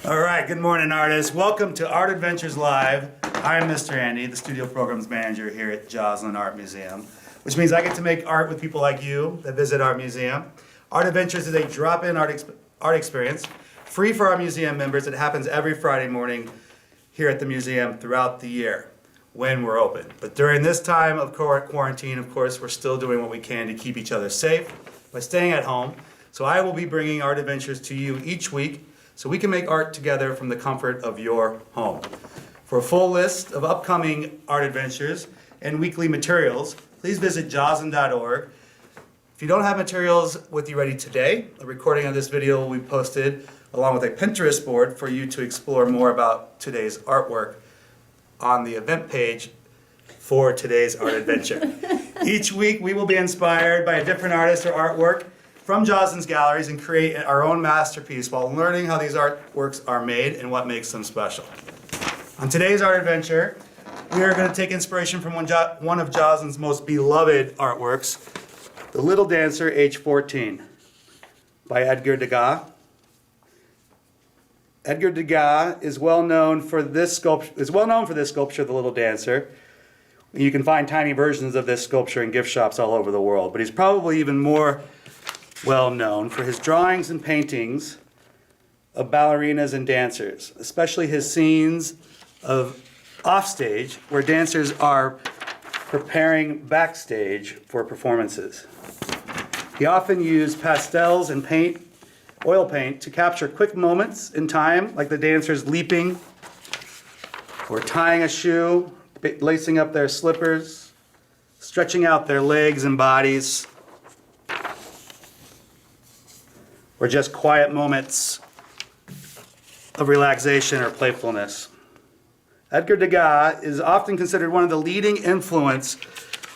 All right, good morning, artists. Welcome to Art Adventures Live. I'm Mr. Andy, the studio programs manager here at Joslyn Art Museum, which means I get to make art with people like you that visit our museum. Art Adventures is a drop-in art experience, free for our museum members. It happens every Friday morning here at the museum throughout the year when we're open. But during this time of quarantine, of course, we're still doing what we can to keep each other safe by staying at home. So I will be bringing Art Adventures to you each week so we can make art together from the comfort of your home. For a full list of upcoming art adventures and weekly materials, please visit joslyn.org. If you don't have materials with you ready today, a recording of this video will be posted along with a Pinterest board for you to explore more about today's artwork on the event page for today's art adventure. Each week we will be inspired by a different artist or artwork from Joslyn's galleries and create our own masterpiece while learning how these artworks are made and what makes them special. On today's art adventure, we are going to take inspiration from one of Joslyn's most beloved artworks, The Little Dancer, age 14, by Edgar Degas. Edgar Degas is well known for this sculpture, The Little Dancer. You can find tiny versions of this sculpture in gift shops all over the world, but he's probably even more well known for his drawings and paintings of ballerinas and dancers, especially his scenes of offstage where dancers are preparing backstage for performances. He often used pastels and oil paint to capture quick moments in time, like the dancers leaping or tying a shoe, lacing up their slippers, stretching out their legs and bodies, or just quiet moments of relaxation or playfulness. Edgar Degas is often considered one of the leading influence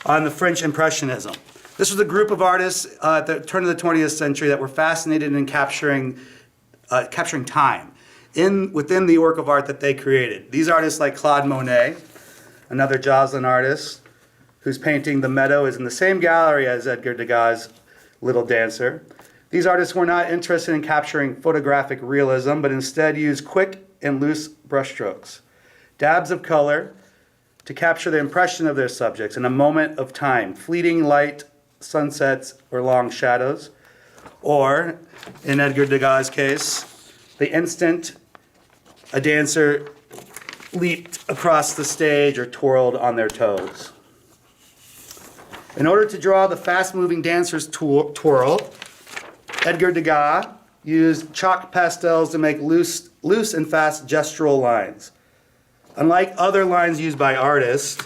on the French Impressionism. This was a group of artists at the turn of the 20th century that were fascinated in capturing time within the work of art that they created. These artists like Claude Monet, another Joslyn artist, whose painting The Meadow is in the same gallery as Edgar Degas' Little Dancer. These artists were not interested in capturing photographic realism, but instead used quick and loose brushstrokes, dabs of color to capture the impression of their subjects in a moment of time, fleeting light, sunsets, or long shadows, or, in Edgar Degas' case, the instant a dancer leaped across the stage or twirled on their toes. In order to draw the fast-moving dancer's twirl, Edgar Degas used chalk pastels to make loose and fast gestural lines. Unlike some other lines used by artists,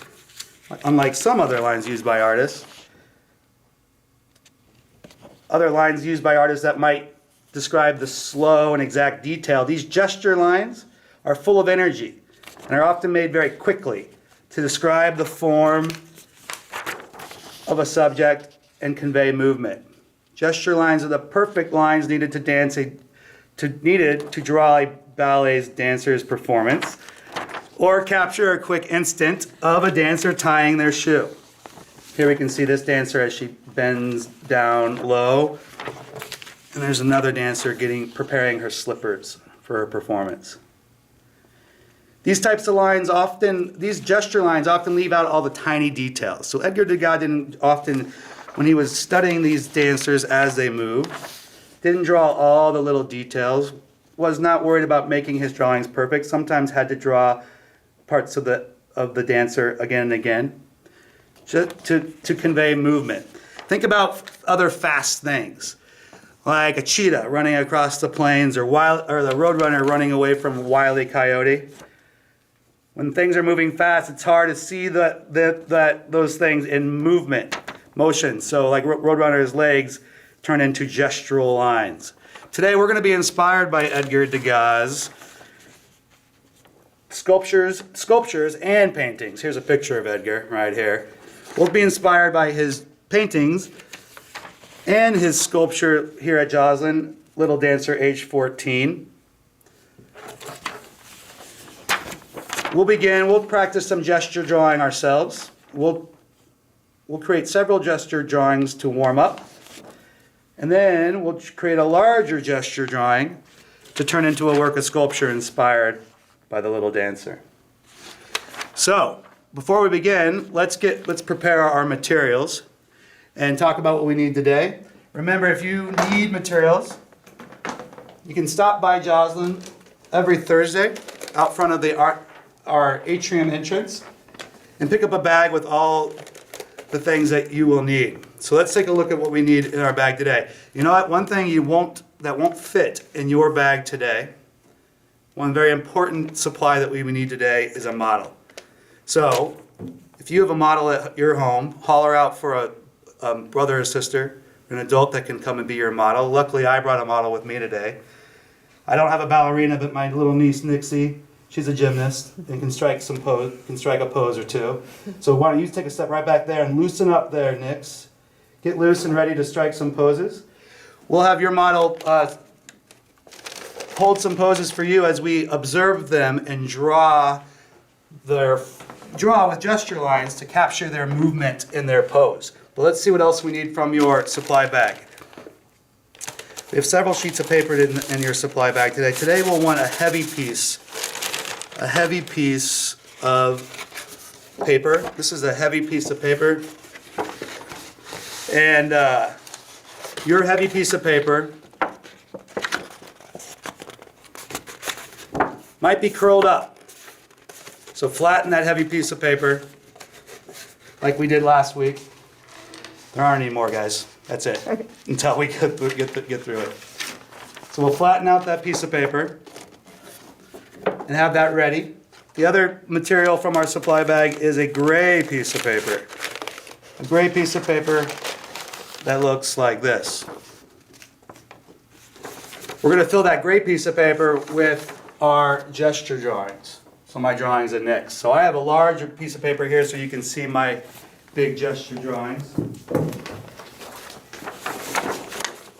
other lines used by artists that might describe the slow and exact detail, these gesture lines are full of energy and are often made very quickly to describe the form of a subject and convey movement. Gesture lines are the perfect lines needed to draw a ballet dancer's performance or capture a quick instant of a dancer tying their shoe. Here we can see this dancer as she bends down low, and there's another dancer preparing her slippers for her performance. These gesture lines often leave out all the tiny details. So Edgar Degas when he was studying these dancers as they moved, didn't draw all the little details, was not worried about making his drawings perfect, sometimes had to draw parts of the dancer again and again just to convey movement. Think about other fast things, like a cheetah running across the plains or the roadrunner running away from a wile E. coyote. When things are moving fast, it's hard to see those things in motion. So like Roadrunner's legs turn into gestural lines. Today we're going to be inspired by Edgar Degas' sculptures and paintings. Here's a picture of Edgar right here. We'll be inspired by his paintings and his sculpture here at Joslyn, Little Dancer, age 14. We'll practice some gesture drawing ourselves. We'll create several gesture drawings to warm up. And then we'll create a larger gesture drawing to turn into a work of sculpture inspired by the little dancer. So, before we begin, let's prepare our materials and talk about what we need today. Remember, if you need materials, you can stop by Joslyn every Thursday out front of our atrium entrance and pick up a bag with all the things that you will need. So let's take a look at what we need in our bag today. You know what? One thing that won't fit in your bag today, one very important supply that we need today is a model. So if you have a model at your home, holler out for a brother or sister, an adult that can come and be your model. Luckily, I brought a model with me today. I don't have a ballerina, but my little niece Nixie, she's a gymnast and can strike a pose or two. So why don't you take a step right back there and loosen up there, Nix. Get loose and ready to strike some poses. We'll have your model hold some poses for you as we observe them and draw with gesture lines to capture their movement in their pose. But let's see what else we need from your supply bag. We have several sheets of paper in your supply bag today. Today we'll want a heavy piece of paper. This is a heavy piece of paper. And your heavy piece of paper might be curled up. So flatten that heavy piece of paper like we did last week. There aren't any more, guys. That's it. Until we get through it. So we'll flatten out that piece of paper and have that ready. The other material from our supply bag is a gray piece of paper. A gray piece of paper that looks like this. We're going to fill that gray piece of paper with our gesture drawings. So my drawings are next. So I have a larger piece of paper here so you can see my big gesture drawings.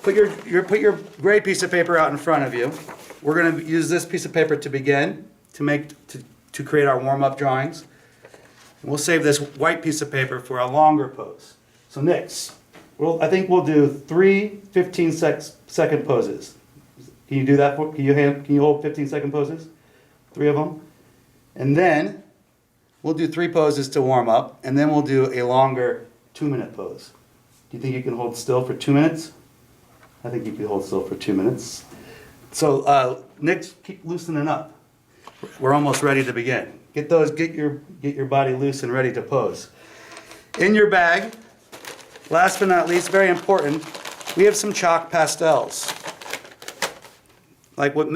Put your gray piece of paper out in front of you. We're going to use this piece of paper to begin to create our warm-up drawings. And we'll save this white piece of paper for a longer pose. So next, I think we'll do 3 15-second poses. Can you do that? Can you hold 15-second poses? 3 of them. And then we'll do 3 poses to warm up, and then we'll do a longer 2-minute pose. Do you think you can hold still for 2 minutes? I think you can hold still for 2 minutes. So Nick, keep loosening up. We're almost ready to begin. Get your body loose and ready to pose. In your bag, last but not least, very important, we have some chalk pastels, like what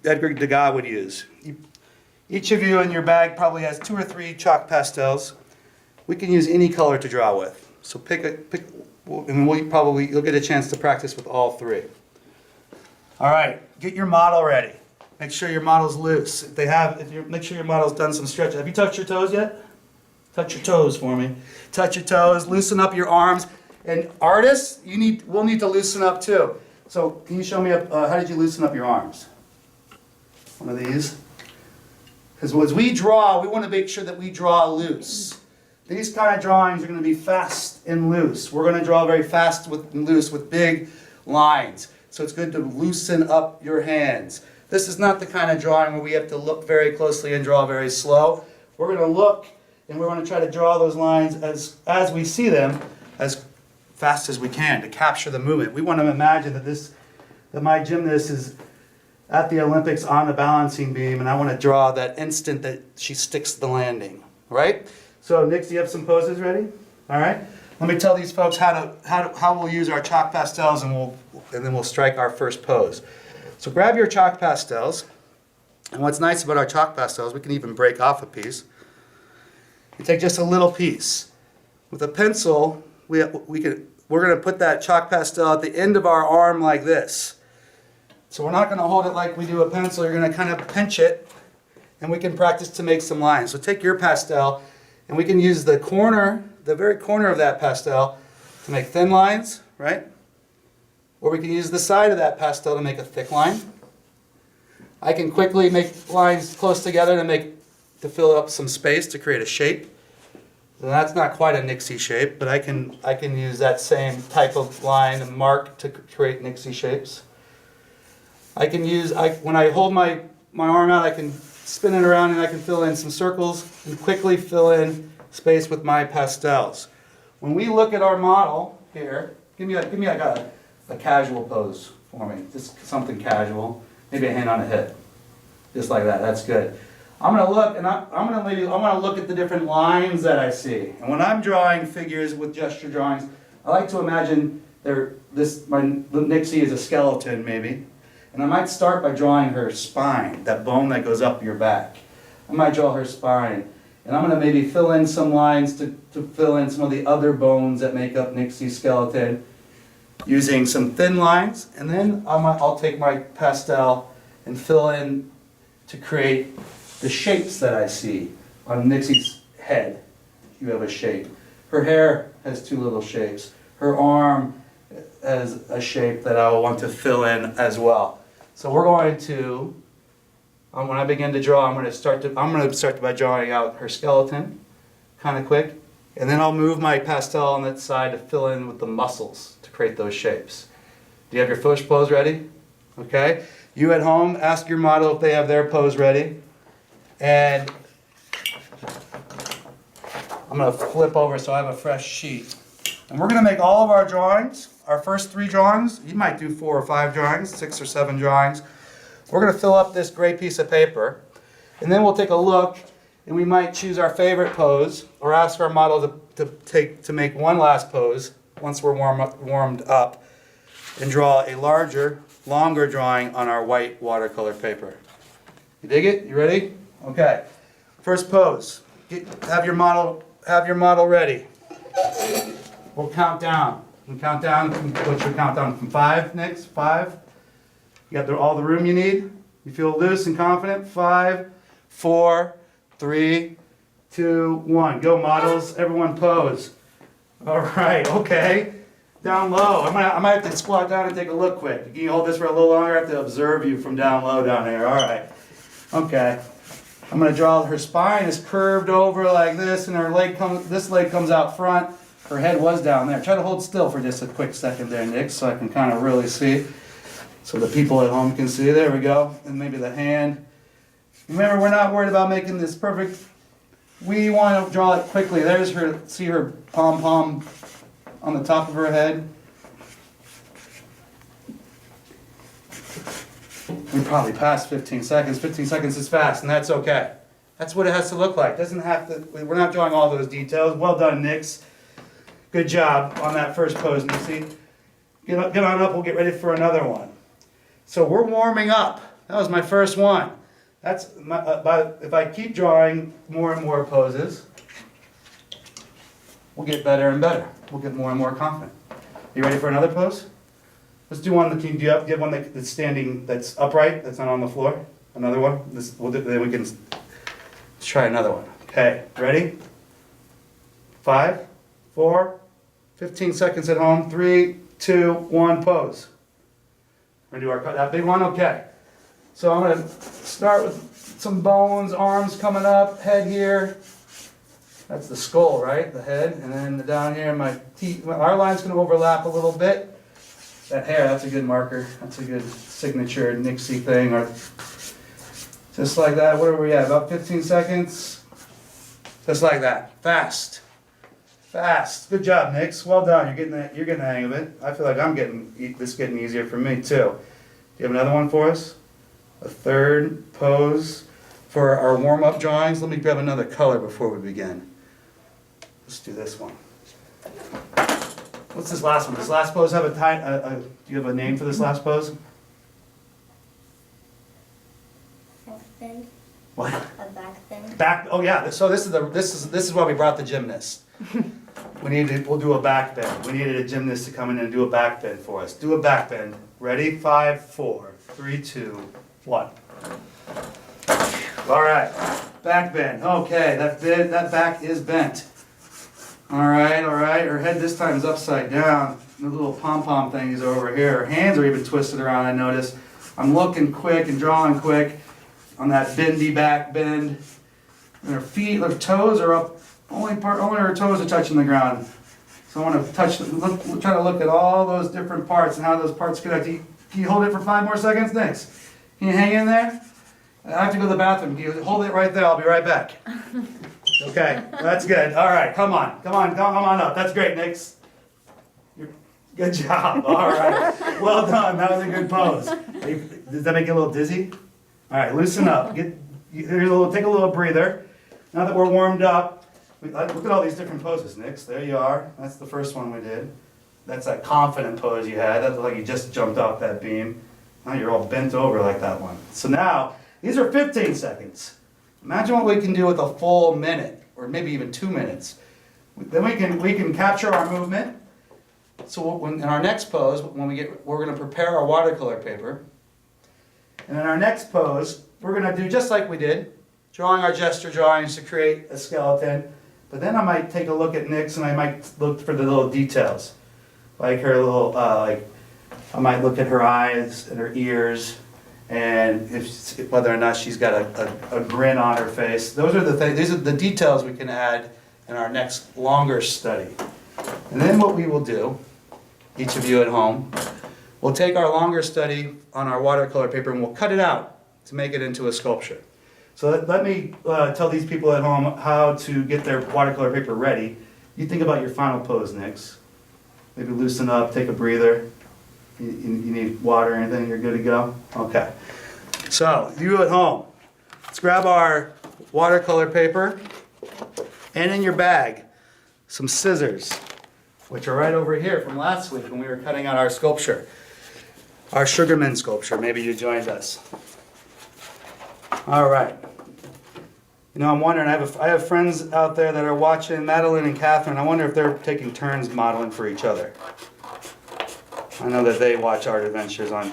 Edgar Degas would use. Each of you in your bag probably has 2 or 3 chalk pastels. We can use any color to draw with. So pick, and you'll get a chance to practice with all 3. All right, get your model ready. Make sure your model's loose. Make sure your model's done some stretching. Have you touched your toes yet? Touch your toes for me. Touch your toes. Loosen up your arms. And artists, we'll need to loosen up too. So can you show me how did you loosen up your arms? One of these. Because as we draw, we want to make sure that we draw loose. These kind of drawings are going to be fast and loose. We're going to draw very fast and loose with big lines. So it's good to loosen up your hands. This is not the kind of drawing where we have to look very closely and draw very slow. We're going to look and we're going to try to draw those lines as we see them as fast as we can to capture the movement. We want to imagine that my gymnast is at the Olympics on the balancing beam, and I want to draw that instant that she sticks the landing, right? So, Nick, do you have some poses ready? All right. Let me tell these folks how we'll use our chalk pastels, and then we'll strike our first pose. So, grab your chalk pastels, and what's nice about our chalk pastels, we can even break off a piece. You take just a little piece. With a pencil, we're going to put that chalk pastel at the end of our arm like this. So we're not going to hold it like we do a pencil. You're going to kind of pinch it, and we can practice to make some lines. So take your pastel, and we can use the very corner of that pastel to make thin lines, right? Or we can use the side of that pastel to make a thick line. I can quickly make lines close together to fill up some space to create a shape. So that's not quite a Nixie shape, but I can use that same type of line and mark to create Nixie shapes. when I hold my arm out, I can spin it around and I can fill in some circles and quickly fill in space with my pastels. When we look at our model here, give me like a casual pose for me, just something casual, maybe a hand on the hip, just like that. That's good. I'm gonna look and I'm gonna look at the different lines that I see. And when I'm drawing figures with gesture drawings, I like to imagine my Nixie is a skeleton maybe, and I might start by drawing her spine, that bone that goes up your back. I might draw her spine, and I'm gonna maybe fill in some lines to fill in some of the other bones that make up Nixie's skeleton, using some thin lines, and then I'll take my pastel and fill in to create the shapes that I see on Nixie's head. You have a shape. Her hair has two little shapes. Her arm has a shape that I will want to fill in as well. So we're going to, when I begin to draw, I'm going to start by drawing out her skeleton, kind of quick, and then I'll move my pastel on that side to fill in with the muscles to create those shapes. Do you have your first pose ready? Okay. You at home, ask your model if they have their pose ready. And I'm going to flip over so I have a fresh sheet. And we're going to make all of our drawings, our first 3 drawings. You might do 4 or 5 drawings, 6 or 7 drawings. We're going to fill up this gray piece of paper. And then we'll take a look, and we might choose our favorite pose, or ask our model to make one last pose once we're warmed up, and draw a longer drawing on our white watercolor paper. You dig it? You ready? Okay. First pose. Have your model ready. We'll count down. What's your countdown from 5 next? 5. You got all the room you need? You feel loose and confident? 5, 4, 3, 2, 1. Go models. Everyone pose. All right. Okay. Down low. I might have to squat down and take a look quick. Can you hold this for a little longer? I have to observe you from down low down there. All right. Okay. I'm going to draw her spine is curved over like this, and this leg comes out front. Her head was down there. Try to hold still for just a quick second there, Nick, so I can kind of really see. So the people at home can see. There we go. And maybe the hand. Remember, we're not worried about making this perfect. We want to draw it quickly. There's her. See her pom-pom on the top of her head. We probably passed 15 seconds. 15 seconds is fast, and that's okay. That's what it has to look like. Doesn't have to. We're not drawing all those details. Well done, Nix. Good job on that first pose, Nixie. Get on up. We'll get ready for another one. So we're warming up. That was my first one. If I keep drawing more and more poses, we'll get better and better. We'll get more and more confident. You ready for another pose? Let's do one. Can you get one that's standing, that's upright, that's not on the floor? Another one. Then we can try another one. Okay, ready? 5, 4, 15 seconds at home. 3, 2, 1, pose. We're gonna do that big one. Okay. So I'm gonna start with some bones, arms coming up, head here. That's the skull, right? The head, and then down here, my teeth. Our line's gonna overlap a little bit. That hair, that's a good marker. That's a good signature Nixie thing. Or just like that. What are we at? About 15 seconds. Just like that. Fast. Fast. Good job, Nix. Well done. You're getting the hang of it. I feel like I'm getting easier for me too. Do you have another one for us? A third pose for our warm-up drawings. Let me grab another color before we begin. Let's do this one. What's this last one? Does last pose have do you have a name for this last pose? Back bend. What? A back bend. Back. Oh yeah. So this is why we brought the gymnast. We'll do a back bend. We needed a gymnast to come in and do a back bend for us. Do a back bend. Ready? 5, 4, 3, 2, 1. All right. Back bend. Okay. That back is bent. All right. Her head this time is upside down. The little pom-pom thing is over here. Her hands are even twisted around, I notice. I'm looking quick and drawing quick on that bendy back bend. And her feet, her toes are up. Only her toes are touching the ground. So I want to try to look at all those different parts and how those parts connect Can you hold it for 5 more seconds? Thanks. Can you hang in there? I have to go to the bathroom. Can you hold it right there? I'll be right back. Okay, that's good. All right, come on up. That's great, Nix. Good job. All right, well done. That was a good pose. Does that make you a little dizzy? All right, loosen up. Take a little breather. Now that we're warmed up, look at all these different poses, Nix. There you are. That's the first one we did. That's that confident pose you had. That looked like you just jumped off that beam. Now you're all bent over like that one. So now, these are 15 seconds. Imagine what we can do with a full minute, or maybe even 2 minutes. Then we can capture our movement. So in our next pose, we're going to prepare our watercolor paper. And in our next pose, we're going to do just like we did, drawing our gesture drawings to create a skeleton. But then I might take a look at Nix and I might look for the little details. Like her little, I might look at her eyes and her ears, and whether or not she's got a grin on her face. Those are the things. These are the details we can add in our next longer study. And then what we will do, each of you at home, we'll take our longer study on our watercolor paper and we'll cut it out to make it into a sculpture. So let me tell these people at home how to get their watercolor paper ready. You think about your final pose, Nix. Maybe loosen up, take a breather. You need water or anything, you're good to go? Okay. So, you at home, let's grab our watercolor paper, and in your bag, some scissors, which are right over here from last week when we were cutting out our sculpture. Our Sugarman sculpture, maybe you joined us. All right. You know, I'm wondering, I have friends out there that are watching, Madeline and Catherine. I wonder if they're taking turns modeling for each other. I know that they watch Art Adventures on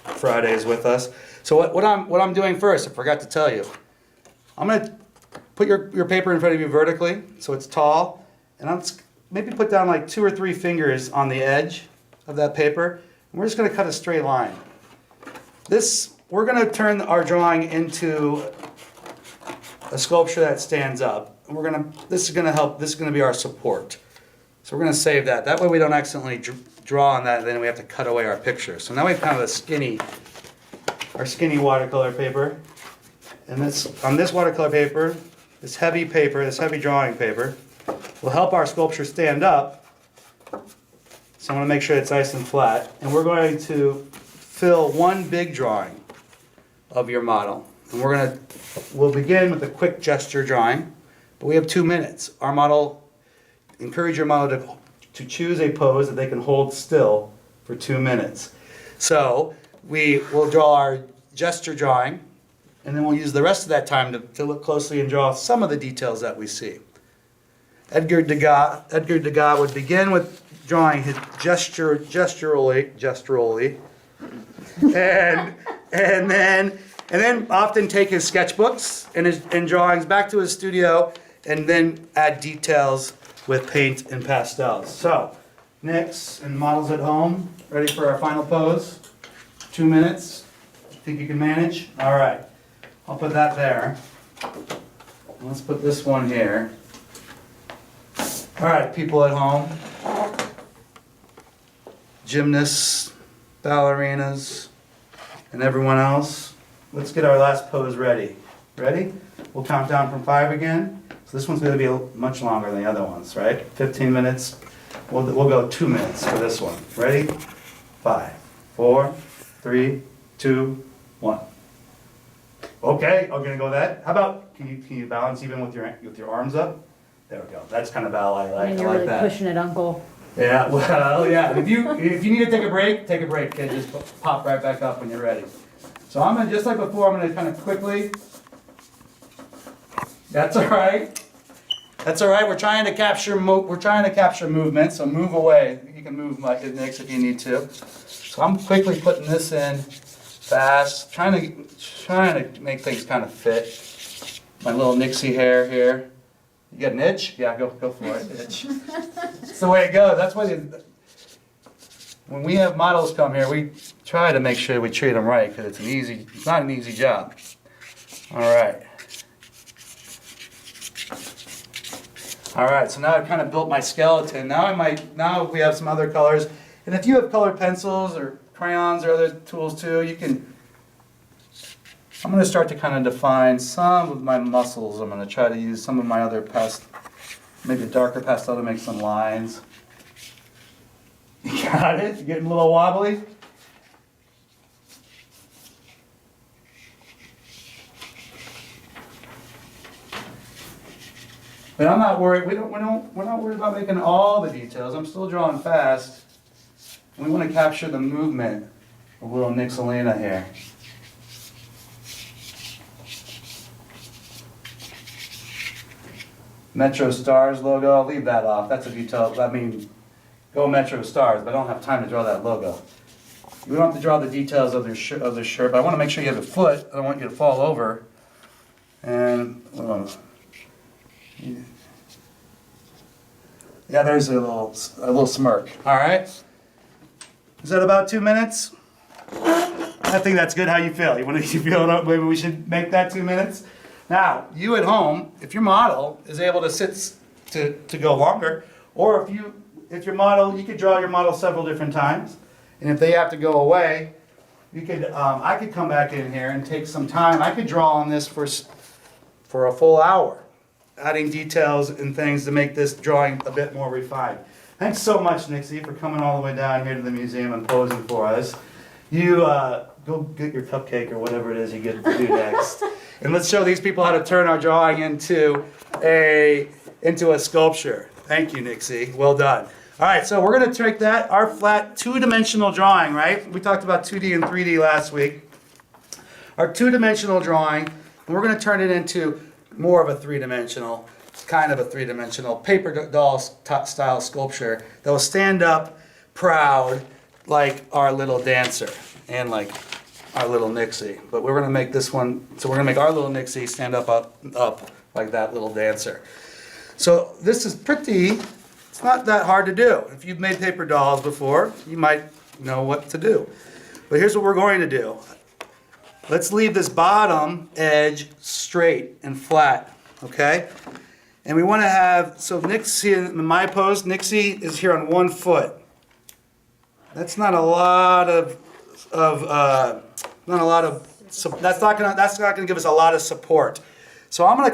Fridays with us. So what I'm doing first, I forgot to tell you. I'm going to put your paper in front of you vertically, so it's tall. And I'm maybe put down like 2 or 3 fingers on the edge of that paper. And we're just going to cut a straight line. We're going to turn our drawing into a sculpture that stands up. And this is going to be our support. So we're going to save that. That way we don't accidentally draw on that, and then we have to cut away our picture. So now we have kind of our skinny watercolor paper. And on this watercolor paper, this heavy drawing paper, will help our sculpture stand up. So I want to make sure it's nice and flat. And we're going to fill one big drawing of your model. And we'll begin with a quick gesture drawing, but we have 2 minutes. Encourage your model to choose a pose that they can hold still for 2 minutes. So we will draw our gesture drawing, and then we'll use the rest of that time to look closely and draw some of the details that we see. Edgar Degas would begin with drawing his gesturally, and then often take his sketchbooks and drawings back to his studio, and then add details with paint and pastels. So, Nix and models at home, ready for our final pose? 2 minutes. Think you can manage? All right. I'll put that there. Let's put this one here. All right, people at home. Gymnasts, ballerinas, and everyone else. Let's get our last pose ready. Ready? We'll count down from 5 again. So this one's going to be much longer than the other ones, right? 15 minutes. We'll go 2 minutes for this one. Ready? 5, 4, 3, 2, 1. Okay, I'm going to go that. How about, can you balance even with your arms up? There we go. That's kind of ballet like. And you're I like really that. pushing it, Uncle. Yeah, well, yeah. If you need to take a break, kid. Just pop right back up when you're ready. So I'm gonna, just like before, I'm gonna kind of quickly. That's all right. That's all right. We're trying to capture movement. So move away. You can move like Nix if you need to. So I'm quickly putting this in fast, trying to make things kind of fit. My little Nixie hair here. You got an itch? Yeah, go for it. Itch. That's the way it goes. That's why when we have models come here, we try to make sure we treat them right because it's not an easy job. All right. All right. So now I've kind of built my skeleton. Now we have some other colors, and if you have colored pencils or crayons or other tools too. I'm going to start to kind of define some of my muscles. I'm going to try to use some of my other maybe a darker pastel to make some lines. You got it? You getting a little wobbly? But I'm not worried. We're not worried about making all the details. I'm still drawing fast. We want to capture the movement of little Nixelina here. Metro Stars logo, I'll leave that off. That's a detail. I mean, go Metro Stars, but I don't have time to draw that logo. You don't have to draw the details of the shirt, but I want to make sure you have a foot. I don't want you to fall over. And yeah, there's a little smirk. All right. Is that about 2 minutes? I think that's good. How you feel? You feel maybe we should make that 2 minutes? Now, you at home, if your model is able to sit to go longer, or if your model, you could draw your model several different times, and if they have to go away, you could I could come back in here and take some time. I could draw on this for a full hour, adding details and things to make this drawing a bit more refined. Thanks so much, Nixie, for coming all the way down here to the museum and posing for us. You go get your cupcake or whatever it is you get to do next. And let's show these people how to turn our drawing into a sculpture. Thank you, Nixie. Well done. All right, so we're going to take our flat two-dimensional drawing, right? We talked about 2D and 3D last week. Our two-dimensional drawing, and we're going to turn it into more of a three-dimensional, kind of a three-dimensional paper doll style sculpture that will stand up proud like our little dancer and like our little Nixie. But we're going to make this one, so we're going to make our little Nixie stand up like that little dancer. So this is it's not that hard to do. If you've made paper dolls before, you might know what to do. But here's what we're going to do. Let's leave this bottom edge straight and flat, okay? And we want to have, so Nixie, in my pose, Nixie is here on 1 foot. That's not a lot that's not gonna give us a lot of support. So I'm gonna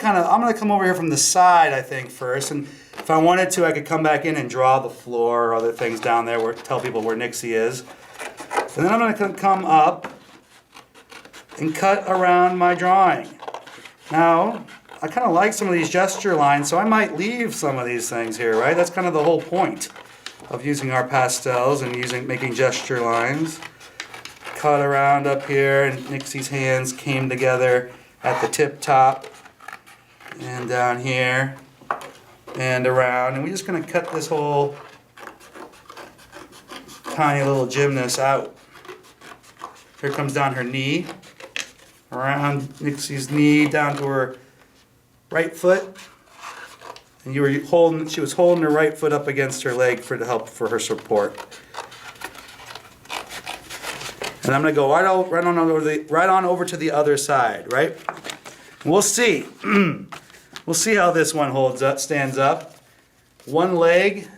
come over here from the side, I think, first, and if I wanted to, I could come back in and draw the floor or other things down there, tell people where Nixie is. And then I'm gonna come up and cut around my drawing. Now, I kind of like some of these gesture lines, so I might leave some of these things here, right? That's kind of the whole point of using our pastels and making gesture lines. Cut around up here, and Nixie's hands came together at the tip top and down here and around, and we're just going to cut this whole tiny little gymnast out. Here comes down her knee, around Nixie's knee down to her right foot, and she was holding her right foot up against her leg to help for her support. And I'm going to go right on over to the other side, right? We'll see. We'll see how this one stands up. One leg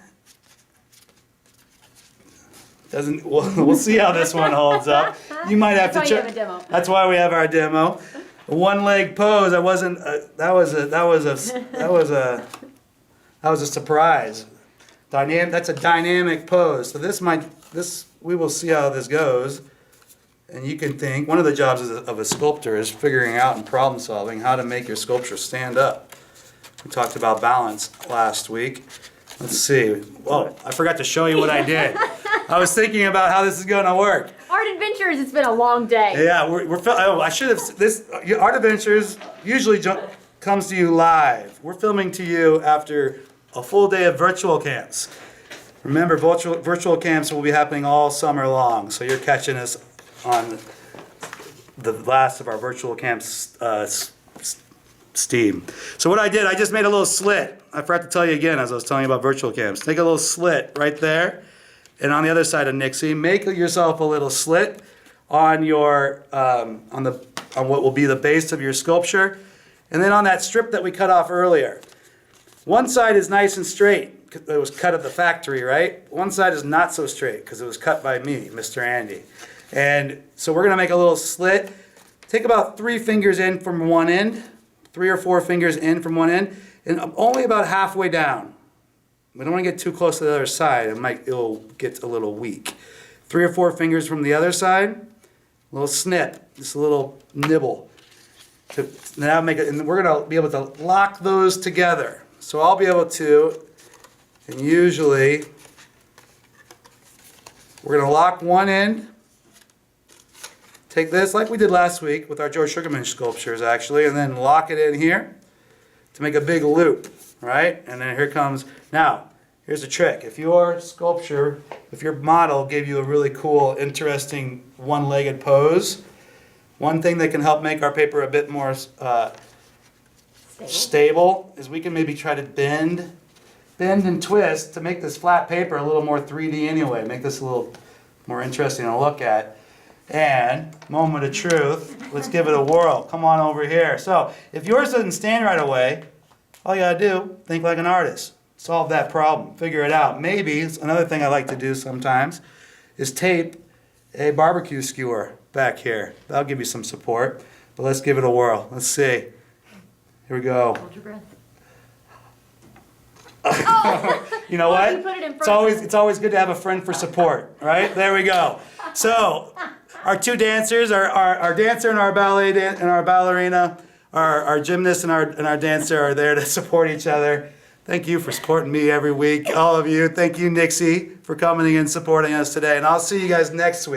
doesn't. We'll see how this one holds up. You might have to check. That's why you have a demo. That's why we have our demo. A one-leg pose. That was a surprise. That's a dynamic pose. So we will see how this goes. And you can think, one of the jobs of a sculptor is figuring out and problem solving how to make your sculpture stand up. We talked about balance last week. Let's see. Well, I forgot to show you what I did. I was thinking about how this is going to work. Art Adventures, it's been a long day. Yeah, I should have, Art Adventures usually comes to you live. We're filming to you after a full day of virtual camps. Remember, virtual camps will be happening all summer long, so you're catching us on the last of our virtual camps steam. So what I did, I just made a little slit. I forgot to tell you again as I was telling you about virtual camps. Take a little slit right there, and on the other side of Nixie, make yourself a little slit on your on what will be the base of your sculpture, and then on that strip that we cut off earlier. One side is nice and straight, 'cause it was cut at the factory, right? One side is not so straight, because it was cut by me, Mr. Andy. And so we're gonna make a little slit. Take about 3 fingers in from one end, 3 or 4 fingers in from one end, and only about halfway down. We don't want to get too close to the other side. It'll get a little weak. 3 or 4 fingers from the other side, a little snip, just a little nibble. Now make it, and we're gonna be able to lock those together. So I'll be able to, and usually we're gonna lock one end. Take this like we did last week with our George Sugarman sculptures actually, and then lock it in here to make a big loop, right? And then here comes, now, here's a trick. If your sculpture, if your model gave you a really cool, interesting one-legged pose, one thing that can help make our paper a bit more stable is we can maybe try to bend and twist to make this flat paper a little more 3D anyway, make this a little more interesting to look at. And, moment of truth, let's give it a whirl. Come on over here. So, if yours doesn't stand right away, all you gotta do, think like an artist. Solve that problem. Figure it out. Maybe, another thing I like to do sometimes, is tape a barbecue skewer back here. That'll give you some support. But let's give it a whirl. Let's see. Here we go. Hold your breath. You know Well, what? you put it in front It's always good to have a friend for support, right? There we go. So, our two dancers, our dancer and our ballerina, our gymnast and our dancer are there to support each other. Thank you for supporting me every week, all of you. Thank you, Nixie, for coming and supporting us today. And I'll see you guys next week.